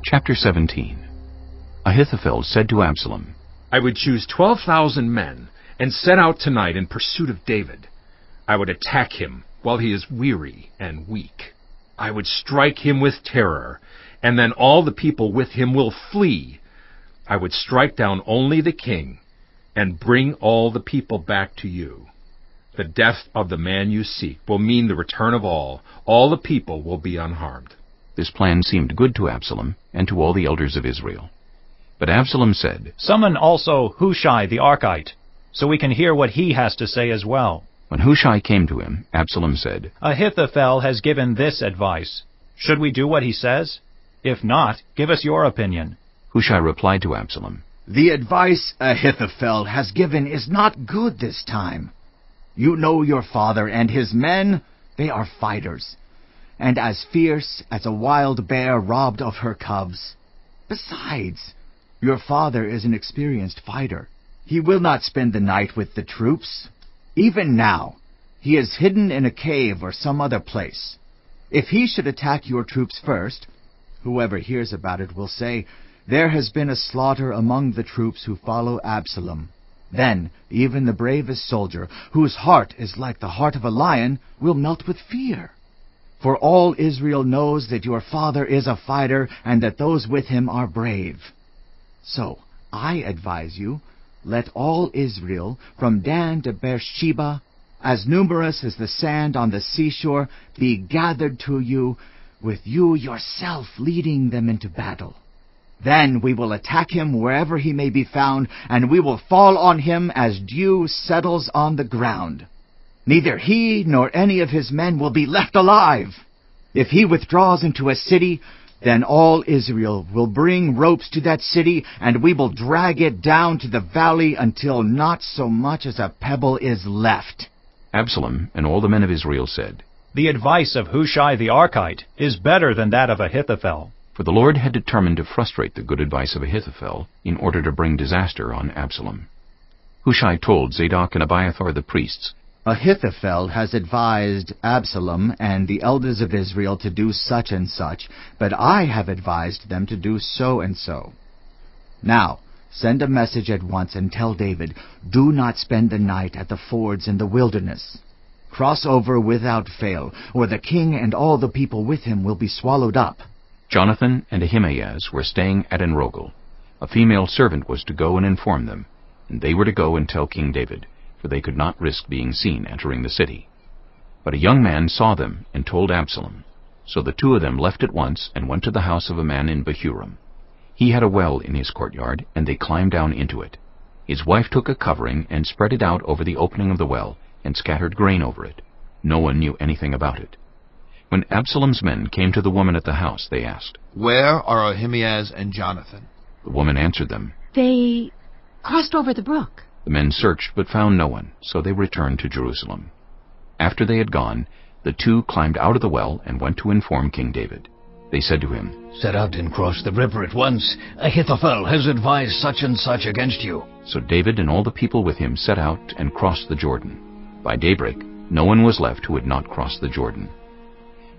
Chapter 17. Ahithophel said to Absalom, I would choose 12,000 men and set out tonight in pursuit of David. I would attack him while he is weary and weak. I would strike him with terror, and then all the people with him will flee. I would strike down only the king and bring all the people back to you. The death of the man you seek will mean the return of all. All the people will be unharmed. This plan seemed good to Absalom and to all the elders of Israel. But Absalom said, Summon also Hushai the Archite, so we can hear what he has to say as well. When Hushai came to him, Absalom said, Ahithophel has given this advice. Should we do what he says? If not, give us your opinion. Hushai replied to Absalom, The advice Ahithophel has given is not good this time. You know your father and his men, they are fighters, and as fierce as a wild bear robbed of her cubs. Besides, your father is an experienced fighter. He will not spend the night with the troops. Even now, he is hidden in a cave or some other place. If he should attack your troops first, whoever hears about it will say, There has been a slaughter among the troops who follow Absalom. Then even the bravest soldier, whose heart is like the heart of a lion, will melt with fear. For all Israel knows that your father is a fighter, and that those with him are brave. So I advise you, let all Israel, from Dan to Beersheba, as numerous as the sand on the seashore, be gathered to you, with you yourself leading them into battle. Then we will attack him wherever he may be found, and we will fall on him as dew settles on the ground. Neither he nor any of his men will be left alive. If he withdraws into a city, then all Israel will bring ropes to that city, and we will drag it down to the valley until not so much as a pebble is left. Absalom and all the men of Israel said, The advice of Hushai the Archite is better than that of Ahithophel. For the Lord had determined to frustrate the good advice of Ahithophel in order to bring disaster on Absalom. Hushai told Zadok and Abiathar the priests, Ahithophel has advised Absalom and the elders of Israel to do such and such, but I have advised them to do so and so. Now, send a message at once and tell David, Do not spend the night at the fords in the wilderness. Cross over without fail, or the king and all the people with him will be swallowed up. Jonathan and Ahimaaz were staying at Enrogel. A female servant was to go and inform them, and they were to go and tell King David, for they could not risk being seen entering the city. But a young man saw them and told Absalom. So the two of them left at once and went to the house of a man in Bahurim. He had a well in his courtyard, and they climbed down into it. His wife took a covering and spread it out over the opening of the well, and scattered grain over it. No one knew anything about it. When Absalom's men came to the woman at the house, they asked, Where are Ahimaaz and Jonathan? The woman answered them, They crossed over the brook. The men searched but found no one, so they returned to Jerusalem. After they had gone, the two climbed out of the well and went to inform King David. They said to him, Set out and cross the river at once. Ahithophel has advised such and such against you. So David and all the people with him set out and crossed the Jordan. By daybreak, no one was left who had not crossed the Jordan.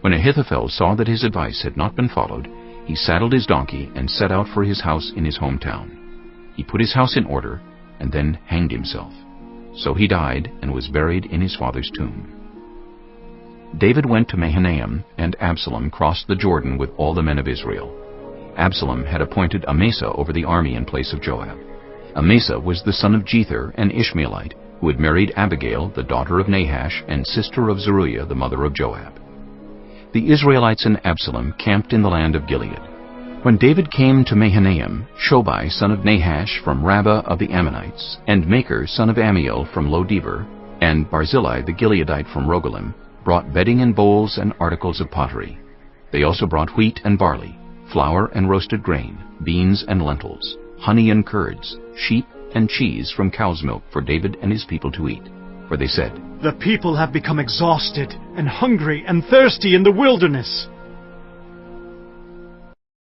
When Ahithophel saw that his advice had not been followed, he saddled his donkey and set out for his house in his hometown. He put his house in order and then hanged himself. So he died and was buried in his father's tomb. David went to Mahanaim, and Absalom crossed the Jordan with all the men of Israel. Absalom had appointed Amasa over the army in place of Joab. Amasa was the son of Jether, an Ishmaelite, who had married Abigail, the daughter of Nahash, and sister of Zeruiah, the mother of Joab. The Israelites and Absalom camped in the land of Gilead. When David came to Mahanaim, Shobai, son of Nahash, from Rabbah of the Ammonites, and Makir, son of Amiel, from Lo-debar, and Barzillai the Gileadite from Rogelim, brought bedding and bowls and articles of pottery. They also brought wheat and barley, flour and roasted grain, beans and lentils, honey and curds, sheep and cheese from cow's milk for David and his people to eat. For they said, The people have become exhausted and hungry and thirsty in the wilderness.